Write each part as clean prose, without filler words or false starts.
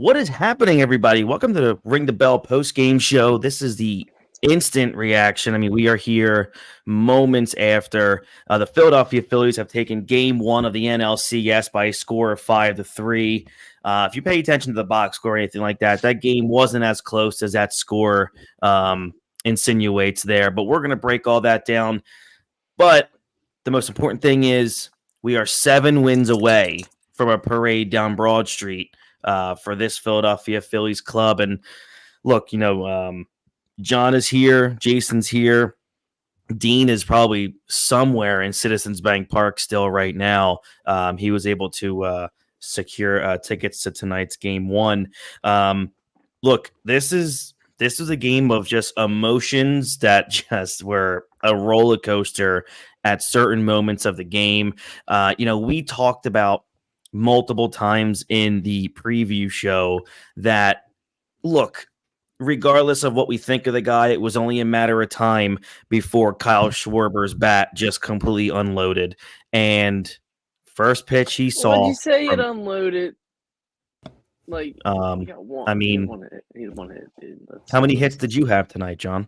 What is happening, everybody? Welcome to the Ring the Bell post-game show. This is the instant reaction. I mean, we are here moments after the Philadelphia Phillies have taken Game 1 of the NLCS by a score of 5-3. If you pay attention to the box score or anything like that, that game wasn't as close as that score insinuates there. But we're going to break all that down. But the most important thing is we are 7 wins away from a parade down Broad Street for this Philadelphia Phillies club. And look, John is here, Jason's here. Dean is probably somewhere in Citizens Bank Park still right now. He was able to secure tickets to tonight's Game 1. Look, this is a game of just emotions that just were a roller coaster at certain moments of the game. We talked about multiple times in the preview show that, look, regardless of what we think of the guy, it was only a matter of time before Kyle Schwarber's bat just completely unloaded. And first pitch he saw. When you say it unloaded, like, he got one. I mean, he had one hit, dude. How many hits did you have tonight, John?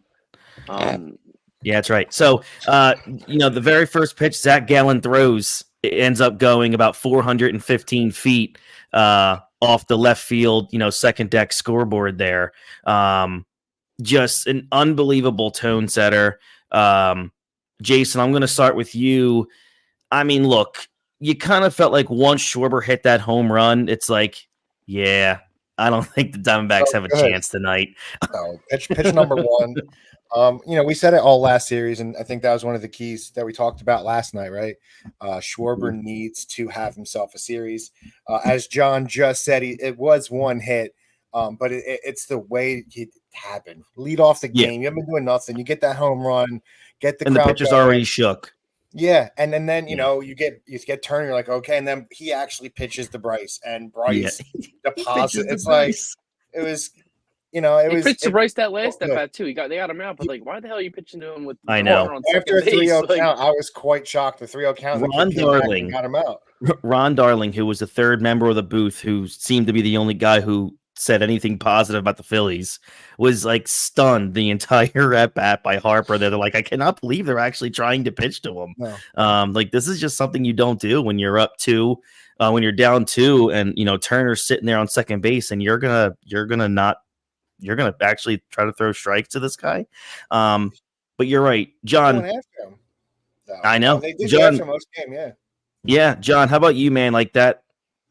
Yeah, that's right. So, the very first pitch Zach Gallen throws, it ends up going about 415 feet off the left field, second deck scoreboard there. Just an unbelievable tone setter. Jason, I'm going to start with you. I mean, look, you kind of felt like once Schwarber hit that home run, it's like, yeah, I don't think the Diamondbacks have a chance tonight. No, pitch number one. We said it all last series, and I think that was one of the keys that we talked about last night, right? Schwarber needs to have himself a series. As John just said, it was one hit, but it's the way it happened. Lead off the game. You haven't been doing nothing. You get that home run, get the crowd. And the pitcher's already shook. Yeah, and then you get turned. You're like, okay, and then he actually pitches to Bryce, and Bryce deposits. It's like it was. He pitched to Bryce that last at bat too. They got him out, but like, why the hell are you pitching to him with? I know. After a 3-0 count, I was quite shocked. The 3-0 count, Ron Darling got him out. Ron Darling, who was the third member of the booth, who seemed to be the only guy who said anything positive about the Phillies, was like stunned the entire at bat by Harper. They're like, I cannot believe they're actually trying to pitch to him. No. This is just something you don't do when you're up 2, when you're down 2, and Turner's sitting there on second base, and you're gonna actually try to throw strikes to this guy. But you're right, John. I know. They did John, after most game, yeah. Yeah, John, how about you, man? Like that,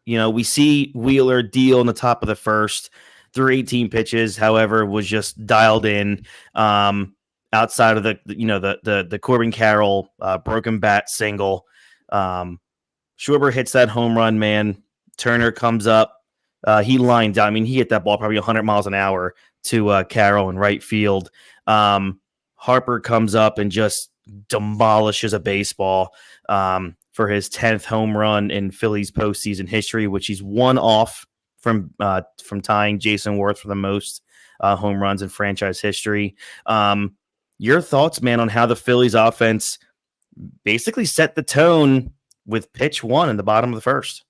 we see Wheeler deal in the top of the first through 18 pitches, however, was just dialed in outside of the Corbin Carroll broken bat single. Schwarber hits that home run, man. Turner comes up. He lined down. I mean, he hit that ball probably 100 miles an hour to Carroll in right field. Harper comes up and just demolishes a baseball for his 10th home run in Phillies postseason history, which he's one off from tying Jason Worth for the most home runs in franchise history. Your thoughts, man, on how the Phillies offense basically set the tone with pitch 1 in the bottom of the first?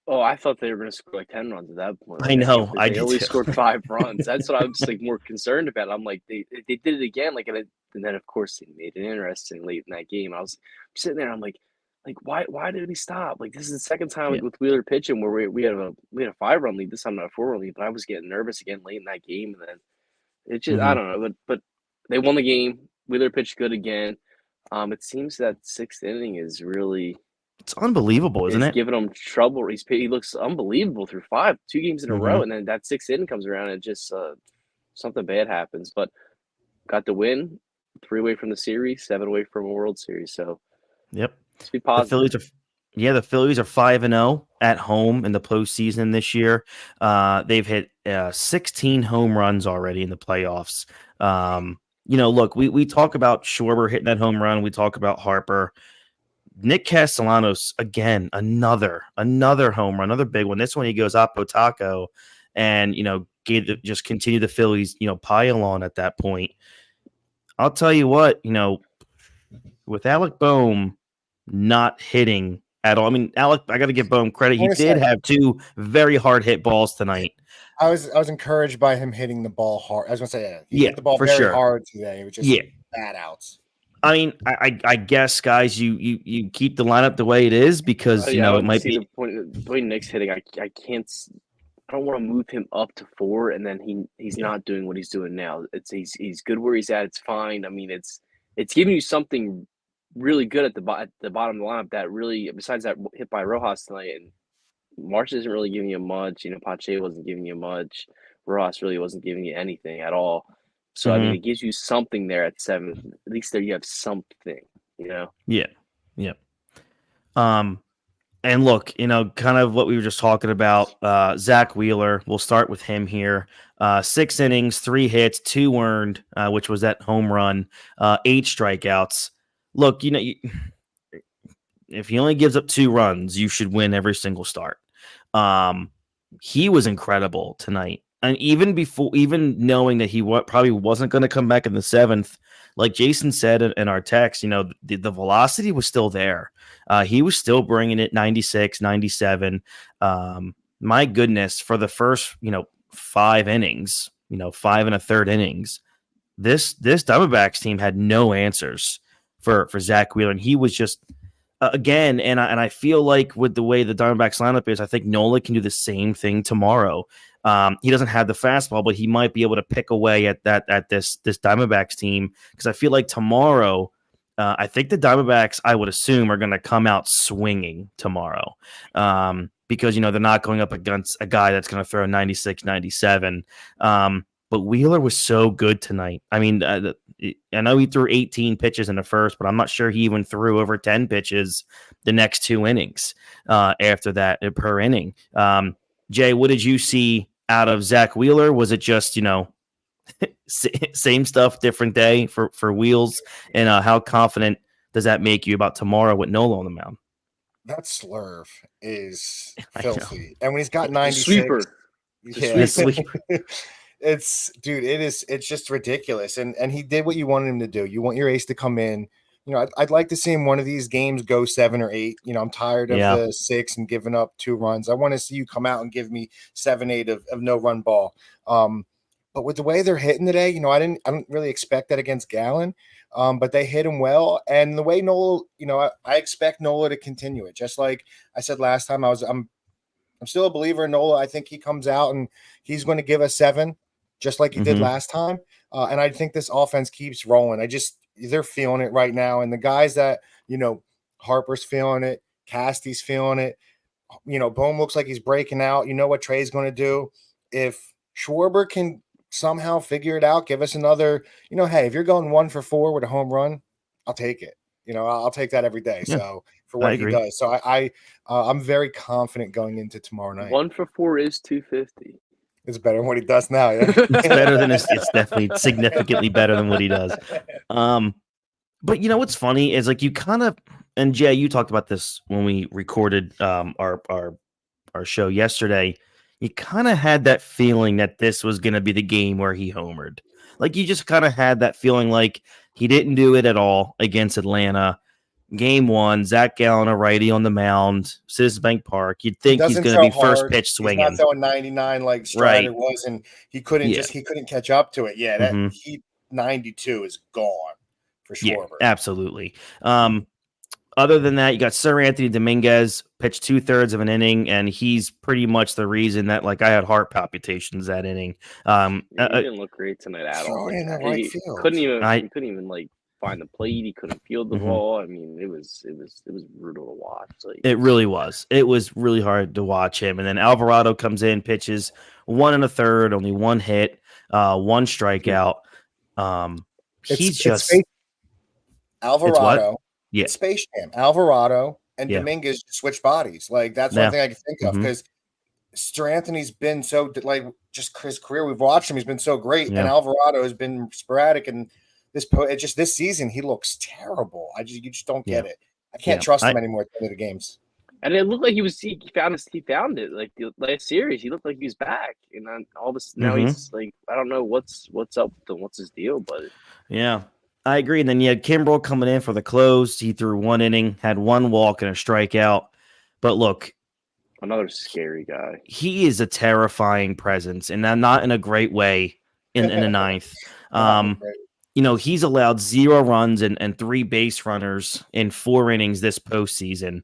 Oh, I thought they were going to score like 10 runs at that point. I know. They only scored 5 runs. That's what I was like more concerned about. I'm like, they did it again. And then of course they made it interesting late in that game. I was sitting there. I'm like, why did we stop? Like, this is the second time with Wheeler pitching where we had a 5-run lead. This time not a 4-run lead. But I was getting nervous again late in that game. And then it just I don't know. But they won the game. Wheeler pitched good again. It seems that 6th inning is really. It's unbelievable, isn't it? Giving him trouble. He looks unbelievable through 2 games in a row, and then that 6th inning comes around and just something bad happens. But got the win, 3 away from the series, 7 away from a World Series. So, yep, let's be positive. The Phillies are 5-0 at home in the postseason this year. They've hit 16 home runs already in the playoffs. Look, we talk about Schwarber hitting that home run. We talk about Harper. Nick Castellanos, again, another home run, another big one. This one he goes Oppo Taco and, just continue the Phillies, pile on at that point. I'll tell you what, with Alec Boehm not hitting at all. I mean, Alec, I got to give Boehm credit. He did have 2 very hard hit balls tonight. I was encouraged by him hitting the ball hard. I was gonna say he hit the ball for very sure. hard today. It was just bad outs. I mean, I guess, guys, you keep the lineup the way it is because it might be the point Nick's hitting. I can't. I don't want to move him up to 4, and then he's not doing what he's doing now. He's good where he's at. It's fine. I mean, it's giving you something really good at the bottom of the lineup that really, besides that hit by Rojas tonight, and March isn't really giving you much. Pache wasn't giving you much. Rojas really wasn't giving you anything at all. So, I mean, it gives you something there at 7. At least there you have something, Yeah. And look, kind of what we were just talking about, Zach Wheeler, we'll start with him here. 6 innings, 3 hits, 2 earned, which was that home run, 8 strikeouts. Look, if he only gives up 2 runs, you should win every single start. He was incredible tonight. And even knowing that he probably wasn't going to come back in the 7th, like Jason said in our text, the velocity was still there. He was still bringing it 96, 97. My goodness, for the first, 5 innings, 5 1/3 innings, this Diamondbacks team had no answers for Zach Wheeler. And he was just, again, and I feel like with the way the Diamondbacks lineup is, I think Nola can do the same thing tomorrow. He doesn't have the fastball, but he might be able to pick away at this Diamondbacks team, because I feel like tomorrow, I think the Diamondbacks, I would assume, are going to come out swinging tomorrow, because they're not going up against a guy that's going to throw 96, 97. But Wheeler was so good tonight. I mean, I know he threw 18 pitches in the first, but I'm not sure he even threw over 10 pitches the next 2 innings after that per inning. Jay, what did you see out of Zach Wheeler? Was it just, same stuff, different day for Wheels? And how confident does that make you about tomorrow with Nola on the mound? That slurve is filthy. And when he's got 96, sweeper. It's just ridiculous. And he did what you wanted him to do. You want your ace to come in. I'd like to see him one of these games go 7 or 8. I'm tired of the 6 and giving up 2 runs. I want to see you come out and give me 7, 8 of no run ball. But with the way they're hitting today, I didn't really expect that against Gallen. But they hit him well. And the way Nola, I expect Nola to continue it. Just like I said last time, I'm still a believer in Nola. I think he comes out and he's going to give us 7, just like he did last time. And I think this offense keeps rolling. They're feeling it right now. And the guys that, Harper's feeling it, Casty's feeling it. Bohm looks like he's breaking out. You know what Trey's going to do. If Schwarber can somehow figure it out, give us another, hey, if you're going 1 for 4 with a home run, I'll take it. I'll take that every day. Yeah, so for what he does. So I'm very confident going into tomorrow night. 1 for 4 is 250. It's better than what he does now. Yeah, it's better than it's definitely significantly better than what he does. But what's funny is, like, you kind of, and Jay, you talked about this when we recorded our show yesterday. You kind of had that feeling that this was going to be the game where he homered. Like, you just kind of had that feeling like he didn't do it at all against Atlanta. Game 1, Zach Gallen, a righty on the mound, Citizens Bank Park. You'd think he's going to be first pitch swinging. He's not throwing 99 like Strider was, and he couldn't catch up to it. Yeah, that 92 is gone for Schwarber. Yeah, absolutely. Other than that, you got Sir Anthony Dominguez pitched 2/3 of an inning, and he's pretty much the reason that, like, I had heart palpitations that inning. He didn't look great tonight at all. He couldn't even like find the plate. He couldn't field the ball. I mean, it was brutal to watch. Like, it really was. It was really hard to watch him. And then Alvarado comes in, pitches 1 1/3, only 1 hit, 1 strikeout. Alvarado. Yeah, Space Jam. Alvarado and Dominguez switched bodies. Like, that's one thing I can think of, because Sir Anthony's been so, like, just his career, we've watched him, he's been so great, and Alvarado has been sporadic, and this season he looks terrible. You just don't get it. I can't trust him anymore at the end of the games. And it looked like he found it. Like the last series, he looked like he was back, and then all this now he's like, I don't know what's up with him, what's his deal, but yeah. I agree. And then you had Kimbrel coming in for the close. He threw 1 inning, had 1 walk and a strikeout. But look, Another scary guy. He is a terrifying presence, and not in a great way in the ninth. He's allowed 0 runs and 3 base runners in 4 innings this postseason.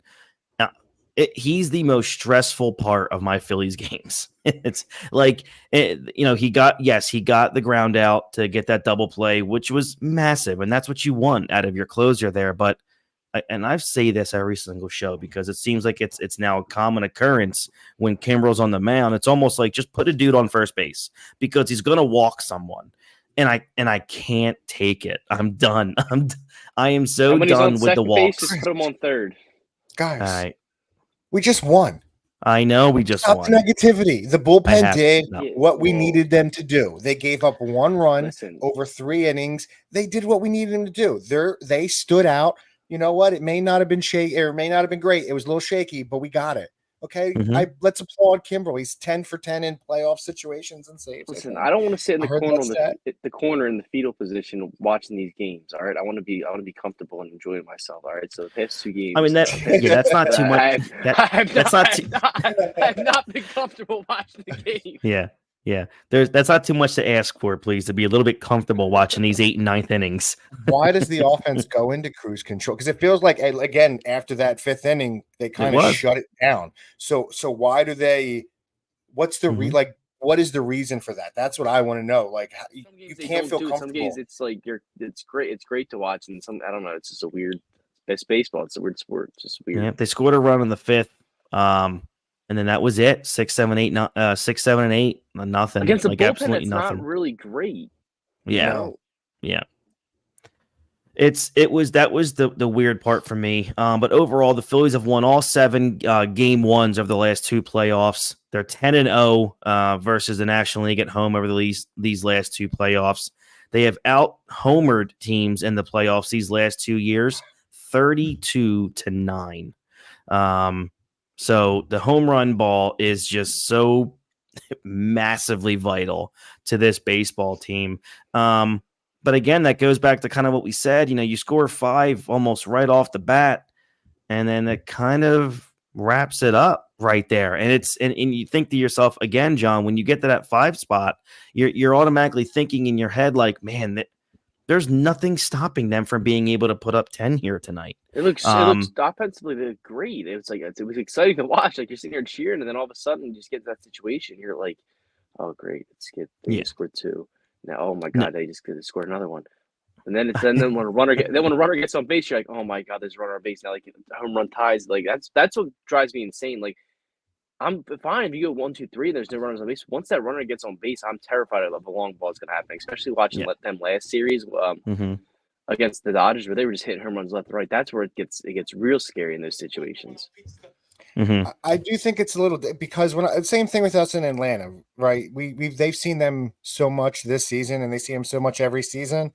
He's the most stressful part of my Phillies games. It's like, he got the ground out to get that double play, which was massive. And that's what you want out of your closer there. But, and I say this every single show because it seems like it's now a common occurrence when Kimbrel's on the mound. It's almost like just put a dude on first base because he's going to walk someone. And I can't take it. I'm done. I am so done with the walks. Base, just put him on third. Guys, we just won. I know we just Stop won. the negativity. The bullpen did what we needed them to do. They gave up 1 run over 3 innings. They did what we needed them to do. They stood out. You know what? It may not have been shaky, or it may not have been great. It was a little shaky, but we got it. Okay, let's applaud Kimbrel. He's 10 for 10 in playoff situations and saves. Listen, I don't want to sit in the corner the corner in the fetal position watching these games. All right, I want to be comfortable and enjoying myself. All right, so the past 2 games. I mean that's not too much. I've not been comfortable watching the game. Yeah. That's not too much to ask for, please, to be a little bit comfortable watching these 8th and 9th innings. Why does the offense go into cruise control? Because it feels like, again, after that 5th inning, they kind of shut it down. So why do they? What's the what is the reason for that? That's what I want to know. Like, you can't feel comfortable. Some games it's like it's great. It's great to watch, and I don't know. It's just a weird. It's baseball. It's a weird sport. It's just weird. Yeah, they scored a run in the 5th. And then that was it. 6, 7, 8, 6, 7, and 8. Nothing. Against the bullpen, absolutely it's nothing. not really great. Yeah. Yeah. That was the weird part for me. But overall, the Phillies have won all 7 game ones of the last 2 playoffs. They're 10-0 versus the National League at home over these last 2 playoffs. They have out-homered teams in the playoffs these last 2 years, 32-9. So the home run ball is just so massively vital to this baseball team. But again, that goes back to kind of what we said. You score 5 almost right off the bat, and then it kind of wraps it up right there. And and you think to yourself again, John, when you get to that 5 spot, you're automatically thinking in your head like, man, there's nothing stopping them from being able to put up 10 here tonight. It looks offensively they're great. It was exciting to watch. Like, you're sitting there cheering, and then all of a sudden you just get to that situation. You're like, oh great, they just scored 2. Now, oh my god, they just scored another one. And then when a runner gets on base, you're like, oh my god, there's a runner on base now. Like, home run ties. Like, that's what drives me insane. Like, I'm fine if you go 1, 2, 3. There's no runners on base. Once that runner gets on base, I'm terrified of a long ball is going to happen. Especially watching them last series against the Dodgers, where they were just hitting home runs left and right. That's where it gets real scary in those situations. I do think it's a little because same thing with us in Atlanta, right? They've seen them so much this season, and they see them so much every season.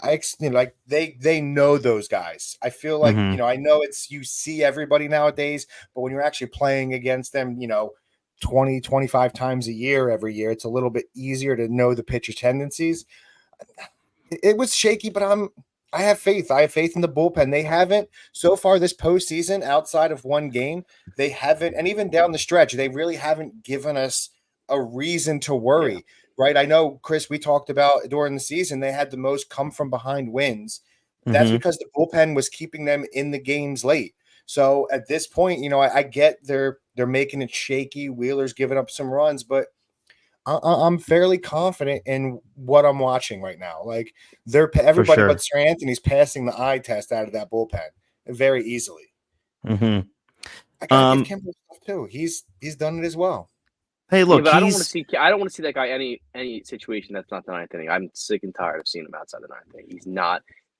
They know those guys. I feel like I know you see everybody nowadays, but when you're actually playing against them, 20, 25 times a year every year, it's a little bit easier to know the pitcher tendencies. It was shaky, but I have faith. I have faith in the bullpen. They haven't so far this postseason, outside of 1 game, they haven't, and even down the stretch, they really haven't given us a reason to worry, right? I know, Chris, we talked about during the season, they had the most come from behind wins. That's because the bullpen was keeping them in the games late. So at this point, I get they're making it shaky. Wheeler's giving up some runs, but I'm fairly confident in what I'm watching right now. Like, everybody but Sir Anthony's passing the eye test out of that bullpen very easily. I gotta give Kimbrel stuff too. He's done it as well. Hey, look, but I don't want to see that guy any situation that's not the 9th inning. I'm sick and tired of seeing him outside the 9th inning.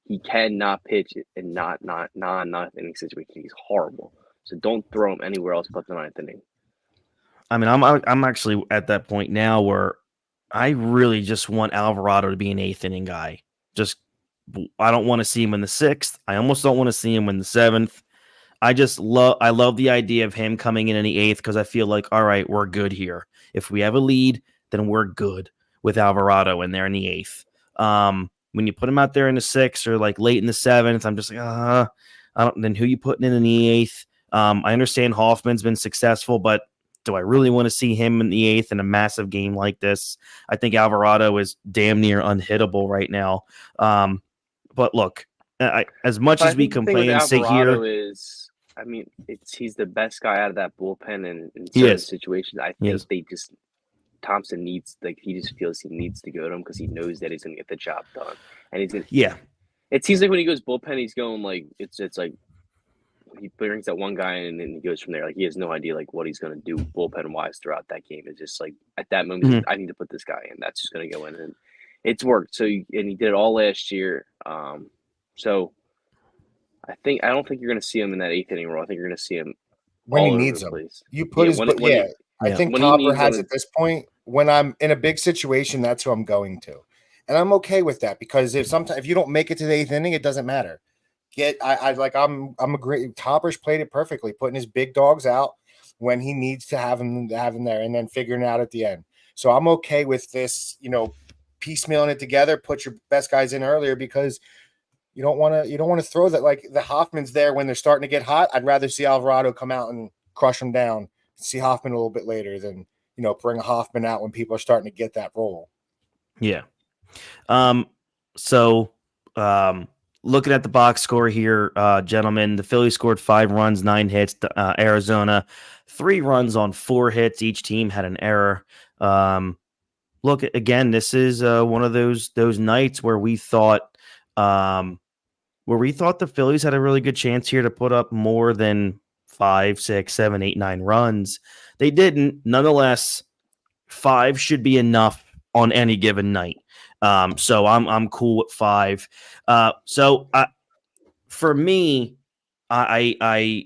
He cannot pitch in not 9th inning situation. He's horrible. So don't throw him anywhere else but the 9th inning. I mean, I'm actually at that point now where I really just want Alvarado to be an 8th inning guy. I don't want to see him in the 6th. I almost don't want to see him in the 7th. I love the idea of him coming in the 8th because I feel like, all right, we're good here. If we have a lead, then we're good with Alvarado in there in the 8th. When you put him out there in the 6th or like late in the 7th, I'm just like, I don't. Then who you putting in the 8th? I understand Hoffman's been successful, but do I really want to see him in the 8th in a massive game like this? I think Alvarado is damn near unhittable right now. But look, as much But I as we think the thing complain with and sit Alvarado here, is, I mean, he's the best guy out of that bullpen in he certain is. situations. I He think is. they just Thompson needs, like, he just feels he needs to go to him because he knows that he's gonna get the job done, and he's gonna. Yeah. It seems like when he goes bullpen, he's going like it's like he brings that one guy in and then he goes from there. Like he has no idea like what he's gonna do bullpen wise throughout that game. It's just like at that moment, Mhm. I need to put this guy in. That's just gonna go in, and it's worked. So and he did it all last year. So I don't think you're gonna see him in that 8th inning role. I think you're gonna see him when he all over needs the them. place. You put his, but when yeah, I Yeah. think when he Topper needs has one at this point. When I'm in a big situation, that's who I'm going to, and I'm okay with that because if you don't make it to the 8th inning, it doesn't matter. I'm a great Topper's played it perfectly, putting his big dogs out when he needs to have him there, and then figuring it out at the end. So I'm okay with this, piecemealing it together. Put your best guys in earlier because you don't want to throw that like the Hoffman's there when they're starting to get hot. I'd rather see Alvarado come out and crush them down. See Hoffman a little bit later than bring a Hoffman out when people are starting to get that role. Yeah. So looking at the box score here, gentlemen, the Phillies scored 5 runs, 9 hits. Arizona, 3 runs on 4 hits. Each team had an error. Look, again, this is one of those nights where we thought the Phillies had a really good chance here to put up more than 5, 6, 7, 8, 9 runs. They didn't. Nonetheless, 5 should be enough on any given night. So I'm cool with 5. For me, I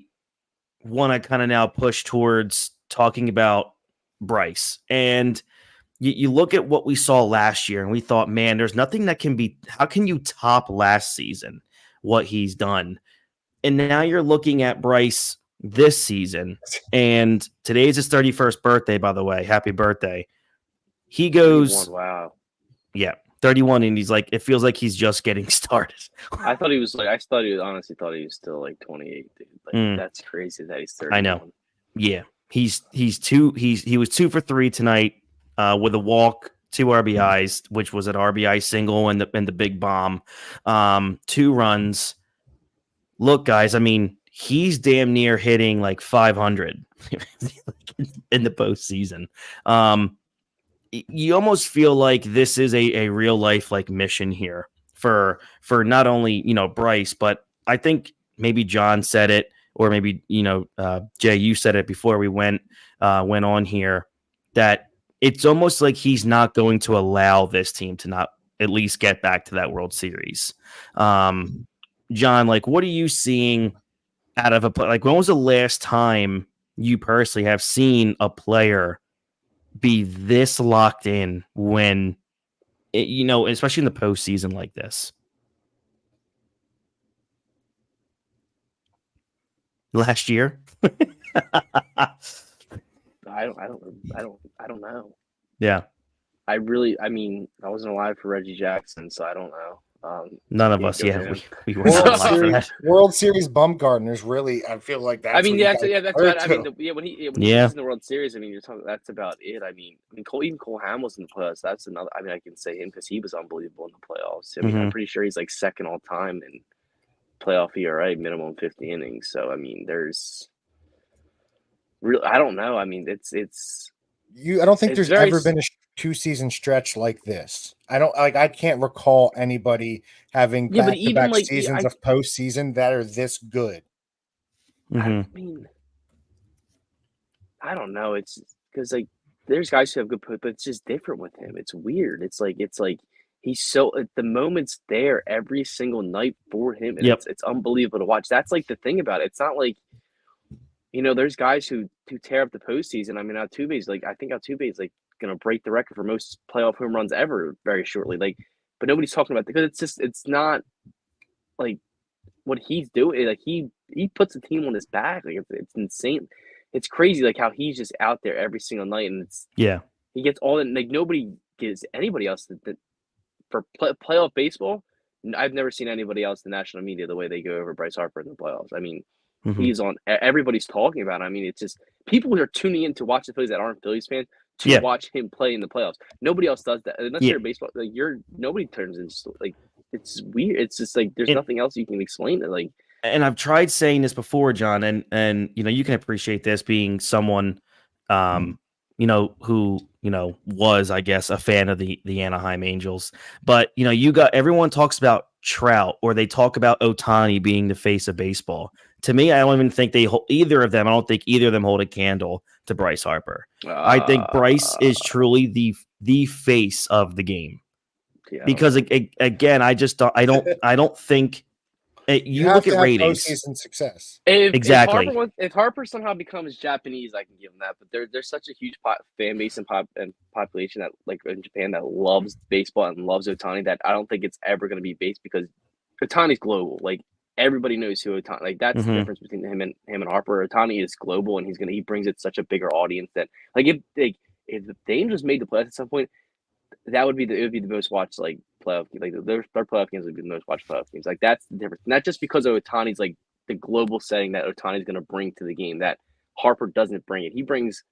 want to kind of now push towards talking about Bryce. And you look at what we saw last year, and we thought, man, there's nothing that can be. How can you top last season? What he's done, and now you're looking at Bryce this season, and today's his 31st birthday. By the way, happy birthday! He goes, wow. yeah, 31, and he's like, it feels like he's just getting started. I honestly thought he was still like 28, dude. Like that's crazy that he's 31. I know. Yeah. He was 2 for 3 tonight with a walk, 2 RBIs, which was an RBI single and the big bomb. 2 runs. Look, guys, I mean, he's damn near hitting like 500 in the postseason. You almost feel like this is a real life like mission here for not only Bryce, but I think maybe John said it, or maybe Jay, you said it before we went on here, that it's almost like he's not going to allow this team to not at least get back to that World Series. John, like, what are you seeing out of a play? Like, when was the last time you personally have seen a player be this locked in when especially in the postseason like this? Last year? I don't know. Yeah. I mean, I wasn't alive for Reggie Jackson, so I don't know. None of us. Yeah, we weren't alive for that. World Series bump gardeners, really. I feel like that's. I mean, that's about. I mean, when he's in the World Series, I mean, you're talking. That's about it. I mean, even Cole Hamels in the playoffs. That's another. I mean, I can say him because he was unbelievable in the playoffs. I mean, I'm pretty sure he's like second all time in playoff ERA, minimum 50 innings. So I mean, there's real. I don't know. I mean, it's. I don't think there's ever been a 2-season stretch like this. I can't recall anybody having back-to-back seasons of postseason that are this good. I mean, I don't know. It's because like there's guys who have good but it's just different with him. It's weird. It's like he's so the moment's there every single night for him, and it's unbelievable to watch. That's like the thing about it. It's not like there's guys who tear up the postseason. I mean, Altuve's I think Altuve's gonna break the record for most playoff home runs ever very shortly. But nobody's talking about because it's not like what he's doing. Like he puts the team on his back. Like it's insane. It's crazy like how he's just out there every single night, and he gets all that. Nobody gives anybody else that for playoff baseball. I've never seen anybody else in the national media the way they go over Bryce Harper in the playoffs. I mean, He's on. Everybody's talking about him. I mean, it's just people are tuning in to watch the Phillies that aren't Phillies fans to watch him play in the playoffs. Nobody else does that unless you're a baseball. Like nobody turns into like it's weird. It's just like there's nothing else you can explain it. Like, and I've tried saying this before, John, and you can appreciate this being someone, who was, I guess, a fan of the Anaheim Angels. But everyone talks about Trout, or they talk about Ohtani being the face of baseball. To me, I don't even think either of them. I don't think either of them hold a candle to Bryce Harper. I think Bryce is truly the face of the game. Yeah, because again, I just don't. I don't think. You look at ratings. Postseason success. Exactly. If Harper somehow becomes Japanese, I can give him that. But there's such a huge fan base and population that, like in Japan, that loves baseball and loves Ohtani, that I don't think it's ever going to be based, because Ohtani's global. Like, everybody knows who Ohtani. Like, that's the difference between him and Harper. Ohtani is global, and he brings it such a bigger audience that, like, if the Angels made the playoffs at some point, it would be the most watched, like, playoff, like their playoff games would be the most watched playoff games. Like, that's the difference. Not just because of Ohtani's, like, the global setting that Ohtani's going to bring to the game that Harper doesn't bring it. He brings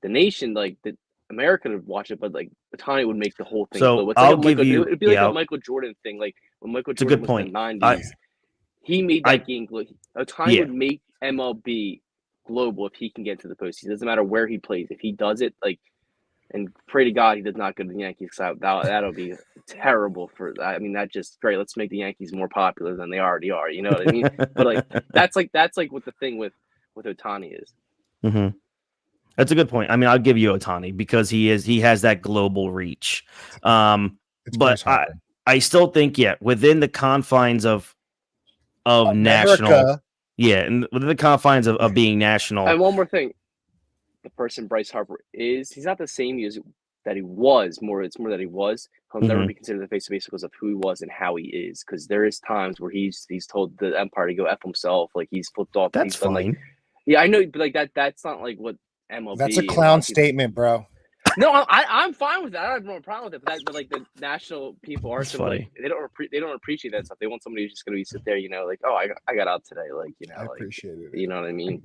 the nation, like the America, to watch it, but like Ohtani would make the whole thing. So global. I'll give you. It'd be like a Michael Jordan thing. Like when Michael Jordan was in the 90s, he made that game. Ohtani would make MLB global if he can get to the postseason. It doesn't matter where he plays. If he does it, like. And pray to God he does not go to the Yankees. That'll be terrible for. I mean, that's just great. Let's make the Yankees more popular than they already are. You know what I mean? But like that's what the thing with Ohtani is. Mm-hmm. That's a good point. I mean, I'll give you Ohtani because he has that global reach. But I still think within the confines of America. National, and within the confines of being national. And one more thing. The person Bryce Harper is, he's not the same that he was. It's more that he was. He'll never be considered the face of baseball because of who he was and how he is. Because there is times where he's told the umpire to go F himself, like he's flipped off. That's fine. Like, I know, but like that's not like what MLB. That's a clown statement, bro. No, I'm fine with that. I don't have no problem with it. But like the national people are so like they don't appreciate that stuff. They want somebody who's just going to sit there, like, oh, I got out today, like I appreciate it. You know what I mean?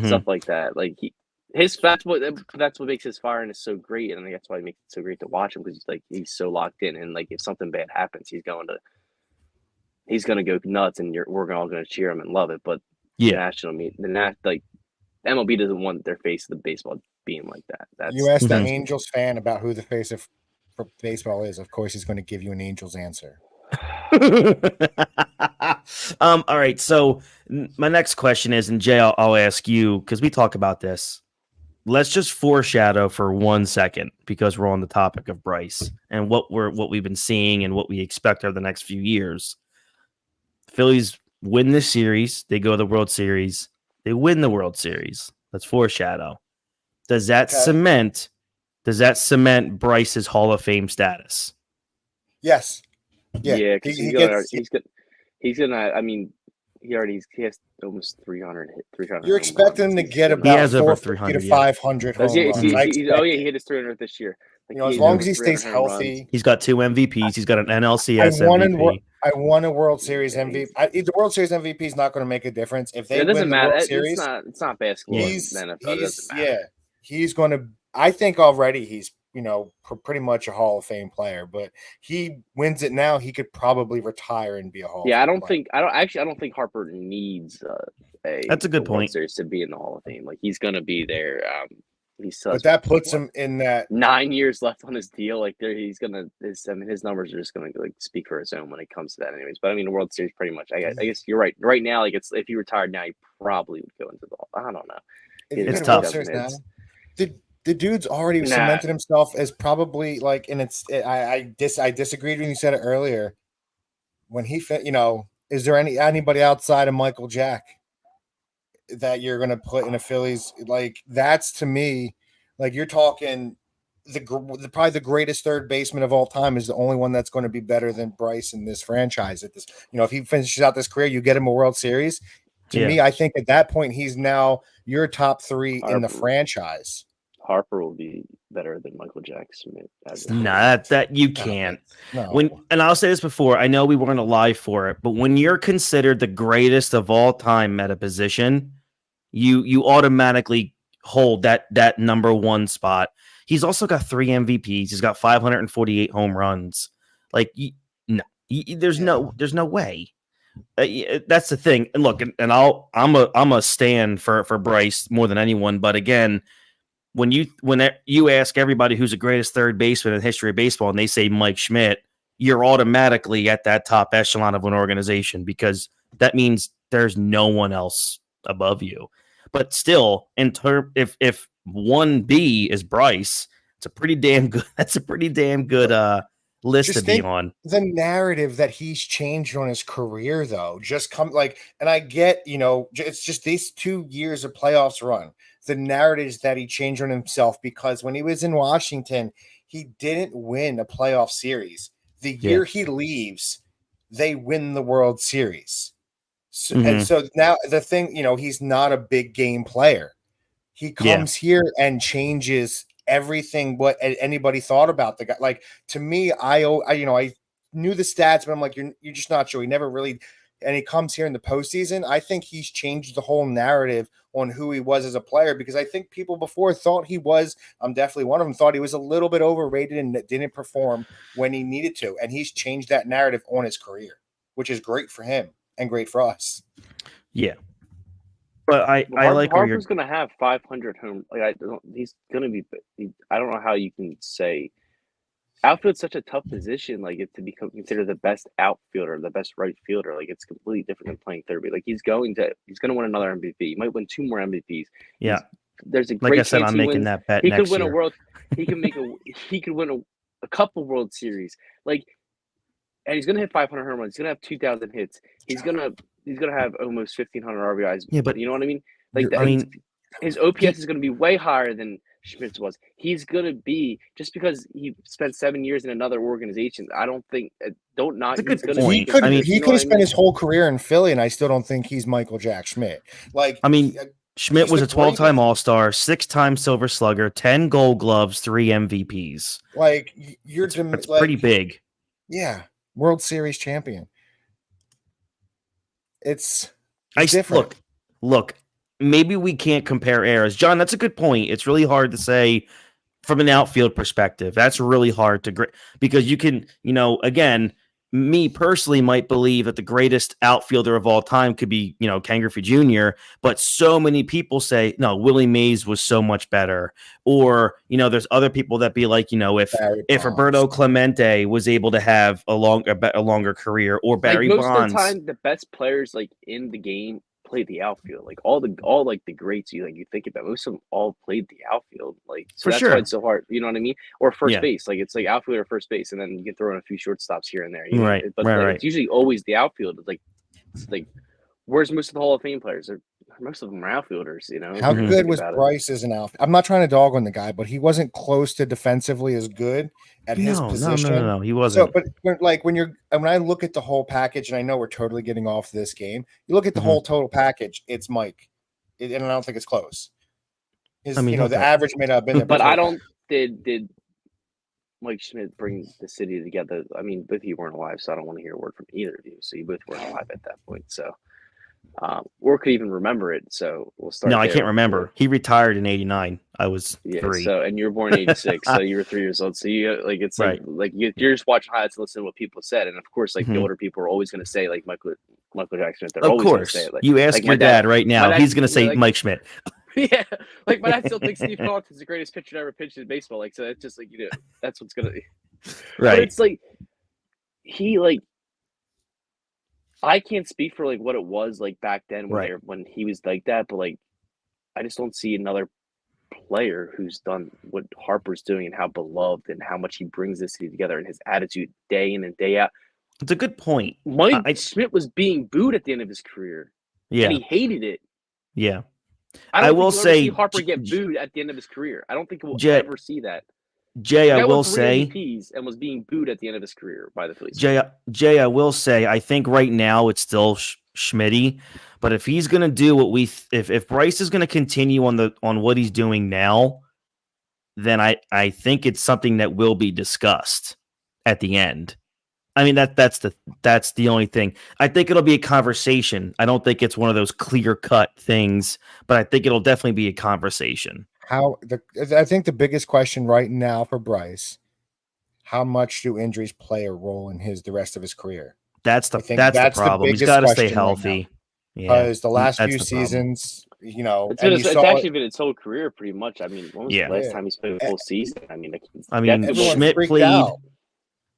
Stuff like that, like that's what makes his fireness so great, and I think that's why it makes it so great to watch him, because he's so locked in, and like if something bad happens, he's gonna go nuts, and we're all gonna cheer him and love it. But like MLB doesn't want their face of the baseball being like that. You ask the Angels fan about who the face of baseball is, of course he's going to give you an Angels answer. All right, so my next question is, and Jay, I'll ask you, because we talk about this. Let's just foreshadow for 1 second, because we're on the topic of Bryce and what we've been seeing and what we expect over the next few years. Phillies win this series. They go to the World Series. They win the World Series. Let's foreshadow. Does that cement Bryce's Hall of Fame status? Yes. Yeah, because he's gonna. I mean, he has almost 300 hit. You're expecting him to get about 450 to 500 home runs. He hit his 300 this year. As long as he stays healthy. Runs. He's got 2 MVPs. He's got an NLCS MVP. I won a World Series MVP. The World Series MVP is not going to make a difference. If they win the World Series, it's not basketball. He's going to. I think already he's pretty much a Hall of Fame player. But he wins it now, he could probably retire and be a Hall. of Fame I don't think Harper needs that's a good point. World Series to be in the Hall of Fame. Like, he's going to be there. But that puts him in that 9 years left on his deal. Like, his numbers are just gonna speak for his own when it comes to that, anyways. But I mean, the World Series pretty much. I guess you're right. Right now, like, if he retired now, he probably would go into the. I don't know. It's tough. The dude's already cemented himself as probably like, and I disagreed when you said it earlier. When he is there anybody outside of Michael Jack that you're going to put in a Phillies? Like, that's, to me, like, you're talking probably the greatest third baseman of all time is the only one that's going to be better than Bryce in this franchise. At this, if he finishes out this career, you get him a World Series. To me, I think at that point he's now your top 3 in the franchise. Harper will be better than Michael Jackson. Nah, that you can't. And I'll say this before, I know we weren't alive for it, but when you're considered the greatest of all time at a position, you automatically hold that number one spot. He's also got 3 MVPs. He's got 548 home runs. Like, there's no way. That's the thing. And look, and I'm a stand for Bryce more than anyone. But again, when you ask everybody who's the greatest third baseman in the history of baseball, and they say Mike Schmidt, you're automatically at that top echelon of an organization, because that means there's no one else above you. But still, if 1B is Bryce, it's a pretty damn good. That's a pretty damn good list to be on. The narrative that he's changed on his career, though, and I get, it's just these 2 years of playoffs run. The narratives that he changed on himself, because when he was in Washington, he didn't win a playoff series. The year he leaves, they win the World Series. So, and so now the thing, he's not a big game player. He comes here and changes everything what anybody thought about the guy. Like, to me, I knew the stats, but I'm like, you're just not sure. He never really, and he comes here in the postseason. I think he's changed the whole narrative on who he was as a player, because I think people before thought he was, I'm definitely one of them, thought he was a little bit overrated and didn't perform when he needed to. And he's changed that narrative on his career, which is great for him and great for us. Yeah. But I like Harper's going to have 500 home. He's going to be. I don't know how you can say outfield's such a tough position. Like, it to become considered the best outfielder, the best right fielder. Like, it's completely different than playing third base. Like, he's going to win another MVP. He might win 2 more MVPs. Yeah. There's a great chance I'm making that bet. He next could win year. a world. He can make He could win a couple World Series. Like, and he's going to hit 500 home runs. He's going to have 2,000 hits. He's going to have almost 1,500 RBIs. Yeah, but you know what I mean? Like, his OPS is going to be way higher than Schmidt's was. He's going to be, just because he spent 7 years in another organization. I don't think. Don't not. He could have spent his whole career in Philly, and I still don't think he's Michael Jack Schmidt. Like, Schmidt was a 12-time All-Star, 6-time Silver Slugger, 10 Gold Gloves, 3 MVPs. Like, it's pretty big. Yeah, World Series champion. It's different. Look. Maybe we can't compare eras. John, that's a good point. It's really hard to say from an outfield perspective. That's really hard to because you can, again, me personally might believe that the greatest outfielder of all time could be, Ken Griffey Jr., but so many people say, no, Willie Mays was so much better. Or, there's other people that be like, if Roberto Clemente was able to have a longer career, or Barry Bonds. Most of the time, the best players in the game played the outfield. Like, all the greats you think about, most of them all played the outfield. Like, so that's why it's so hard. You know what I mean? Or first base. Like, it's like outfield or first base, and then you can throw in a few shortstops here and there. Right. But it's usually always the outfield. It's like where's most of the Hall of Fame players? Most of them are outfielders. How good was Bryce as an outfielder? I'm not trying to dog on the guy, but he wasn't close to defensively as good at his position. No, he wasn't. So, but when I look at the whole package, and I know we're totally getting off this game, you look at the whole total package. It's Mike, and I don't think it's close. The average may not have been there, but I don't. Did Mike Schmidt bring the city together? I mean, both of you weren't alive, so I don't want to hear a word from either of you. So you both weren't alive at that point. So. Or could even remember it. So we'll start. No, I can't remember. He retired in '89. I was 3. So, and you were born in '86, so you were 3 years old. So you it's right. You're just watching highlights and listening to what people said, and of course, the older people are always going to say Michael Jackson. They're always going to say it. You ask your dad right now, he's going to say Mike Schmidt. Yeah, my dad still thinks Steve Collins is the greatest pitcher to ever pitch in baseball. So it's just that's what's going to be. Right. But it's he I can't speak for what it was back then when he was like that, but I just don't see another player who's done what Harper's doing and how beloved and how much he brings this city together and his attitude day in and day out. It's a good point. Mike Schmidt was being booed at the end of his career. Yeah. And he hated it. Yeah. I will say Harper get booed at the end of his career. I don't think we'll ever see that. Jay, I will say, MVPs and was being booed at the end of his career by the Phillies. Jay, I will say, I think right now it's still Schmitty, but if he's going to do what if Bryce is going to continue on what he's doing now, then I think it's something that will be discussed at the end. I mean, that's the only thing. I think it'll be a conversation. I don't think it's one of those clear-cut things, but I think it'll definitely be a conversation. I think the biggest question right now for Bryce, how much do injuries play a role in the rest of his career? That's the that's problem. He's got to stay healthy. Because the last few the seasons, it's actually been his whole career pretty much. I mean, when was the last time he's played a full season? I mean,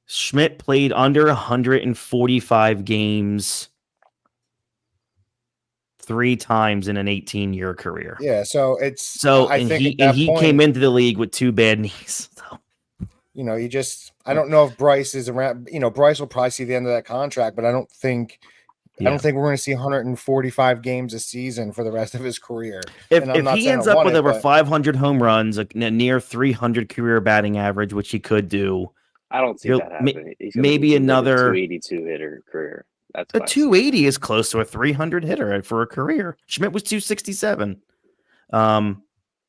Schmidt played under 145 games 3 times in an 18-year career. Yeah, so he came into the league with 2 bad knees. So. I don't know if Bryce is around. Bryce will probably see the end of that contract, but I don't think we're going to see 145 games a season for the rest of his career. If he ends up with over 500 home runs, a near 300 career batting average, which he could do, I don't see that happening. Maybe another 282 hitter career. That's a 280 is close to a 300 hitter for a career. Schmidt was 267. And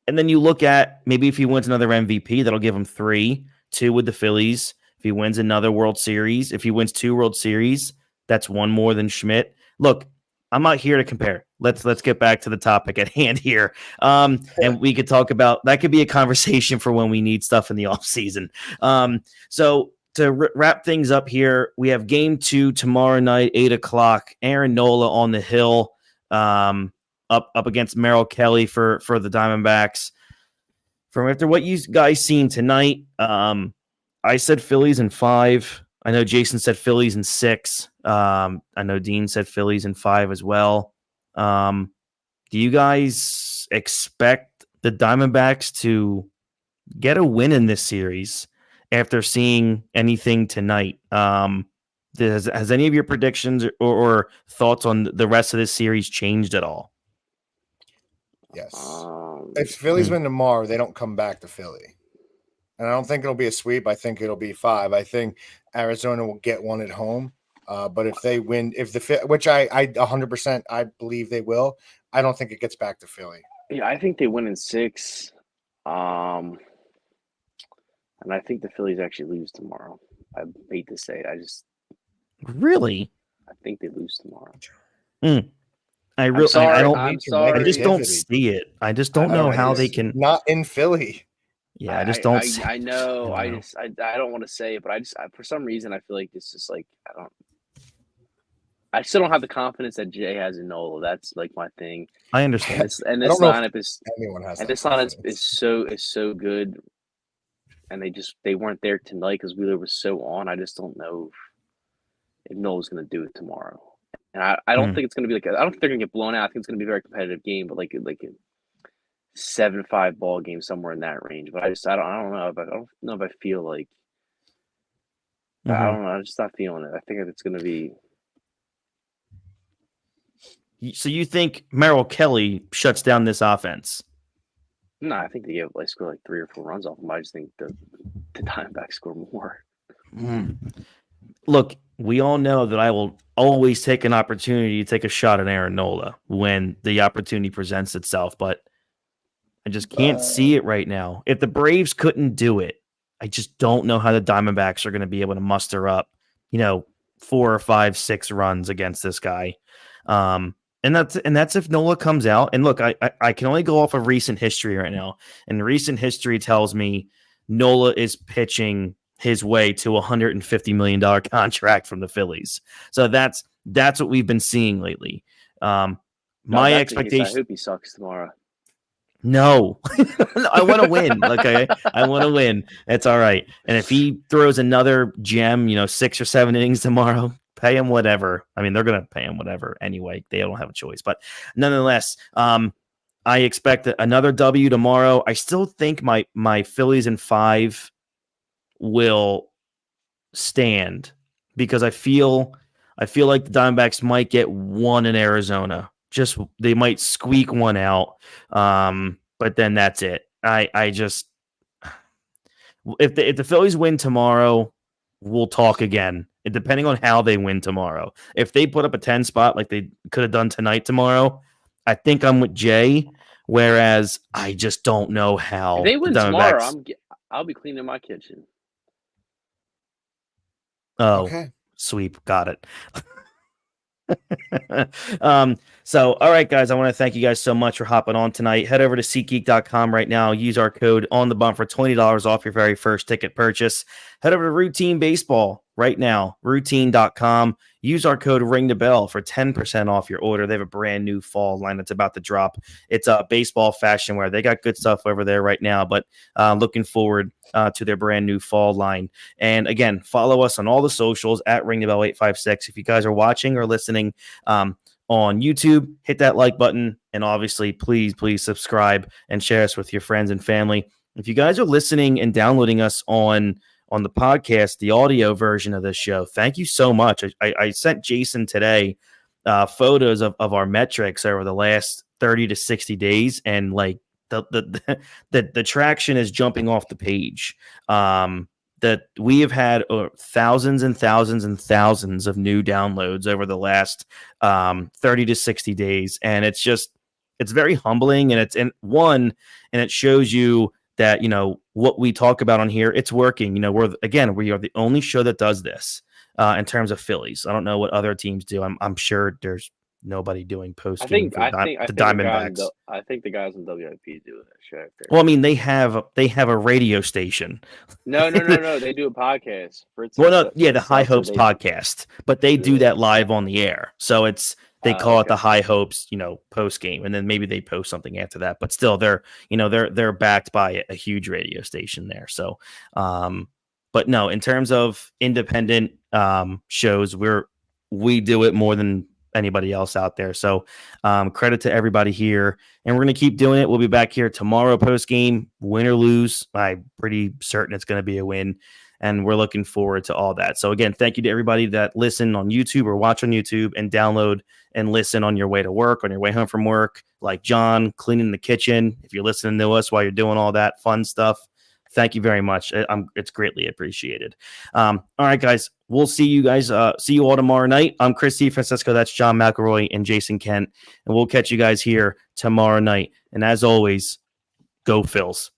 then you look at maybe if he wins another MVP, that'll give him 3, 2 with the Phillies. If he wins another World Series, if he wins 2 World Series, that's 1 more than Schmidt. Look, I'm not here to compare. Let's get back to the topic at hand here. And we could talk about that. Could be a conversation for when we need stuff in the off season. So to wrap things up here, we have game 2 tomorrow night, 8:00. Aaron Nola on the hill, up against Merrill Kelly for the Diamondbacks. From after what you guys seen tonight, I said Phillies in 5. I know Jason said Phillies in 6. I know Dean said Phillies in 5 as well. Do you guys expect the Diamondbacks to get a win in this series after seeing anything tonight? Has any of your predictions or thoughts on the rest of this series changed at all? Yes. If Phillies win tomorrow, they don't come back to Philly. And I don't think it'll be a sweep. I think it'll be 5. I think Arizona will get 1 at home. But if they win, which I 100% I believe they will, I don't think it gets back to Philly. Yeah, I think they win in 6. And I think the Phillies actually lose tomorrow. I hate to say it. Really? I think they lose tomorrow. I just don't see it. I just don't know how they can. Not in Philly. Yeah, I just don't. I know. I don't want to say it, but for some reason I feel like it's just like I still don't have the confidence that Jay has in Nola. That's like my thing. I understand. And this lineup is so good, and they weren't there tonight because Wheeler was so on. I just don't know if Nola's going to do it tomorrow. And I don't think it's going to be I don't think they're going to get blown out. I think it's going to be a very competitive game, but like a 7-5 ball game somewhere in that range. But I don't know if I feel like I don't know. I'm just not feeling it. I think it's going to be. So you think Merrill Kelly shuts down this offense? No, I think they score like 3 or 4 runs off them. I just think the Diamondbacks score more. Look, we all know that I will always take an opportunity to take a shot at Aaron Nola when the opportunity presents itself, but I just can't see it right now. If the Braves couldn't do it, I just don't know how the Diamondbacks are going to be able to muster up, 4 or 5, 6 runs against this guy. And that's if Nola comes out. And look, I can only go off of recent history right now. And recent history tells me Nola is pitching his way to a $150 million contract from the Phillies. So that's what we've been seeing lately. My expectation. I hope he sucks tomorrow. No, I want to win. Okay, I want to win. That's all right. And if he throws another gem, 6 or 7 innings tomorrow, pay him whatever. I mean, they're going to pay him whatever anyway. They don't have a choice. But nonetheless, I expect another W tomorrow. I still think my Phillies in 5 will stand because I feel like the Diamondbacks might get 1 in Arizona. Just they might squeak 1 out, but then that's it. I just if the Phillies win tomorrow, we'll talk again. And depending on how they win tomorrow, if they put up a 10 spot like they could have done tonight tomorrow, I think I'm with Jay. Whereas I just don't know how If they the win tomorrow, Diamondbacks. I'll be cleaning my kitchen. Oh, Okay. sweep. Got it. So all right, guys, I want to thank you guys so much for hopping on tonight. Head over to SeatGeek.com right now. Use our code on the bump for $20 off your very first ticket purchase. Head over to Routine Baseball right now, routine.com. Use our code ring the bell for 10% off your order. They have a brand new fall line that's about to drop. It's a baseball fashion wear. They got good stuff over there right now, but looking forward to their brand new fall line. And again, follow us on all the socials at ring the bell 856. If you guys are watching or listening on YouTube, hit that like button, and obviously please subscribe and share us with your friends and family. If you guys are listening and downloading us on the podcast, the audio version of this show, thank you so much. I sent Jason today photos of our metrics over the last 30 to 60 days, and like the traction is jumping off the page. That we have had thousands and thousands and thousands of new downloads over the last 30 to 60 days. And it's very humbling. And it shows you that, what we talk about on here, it's working. We are the only show that does this in terms of Phillies. I don't know what other teams do. I'm sure there's nobody doing post game for the Diamondbacks. I think the guys in WIP do that show. Well, I mean, they have a radio station. No. They do a podcast. The High Hopes podcast, but they do that live on the air. So they call it the High Hopes, post game, and then maybe they post something after that. But still, they're backed by a huge radio station there. So, but no, in terms of independent shows, we do it more than anybody else out there. So credit to everybody here, and we're going to keep doing it. We'll be back here tomorrow post game, win or lose. I'm pretty certain it's going to be a win, and we're looking forward to all that. So again, thank you to everybody that listen on YouTube or watch on YouTube and download and listen on your way to work, on your way home from work, like John cleaning the kitchen. If you're listening to us while you're doing all that fun stuff, thank you very much. It's greatly appreciated. All right, guys. We'll see you guys. See you all tomorrow night. I'm Chris DeFrancisco. That's John McElroy and Jason Kent. And we'll catch you guys here tomorrow night. And as always, go Phils.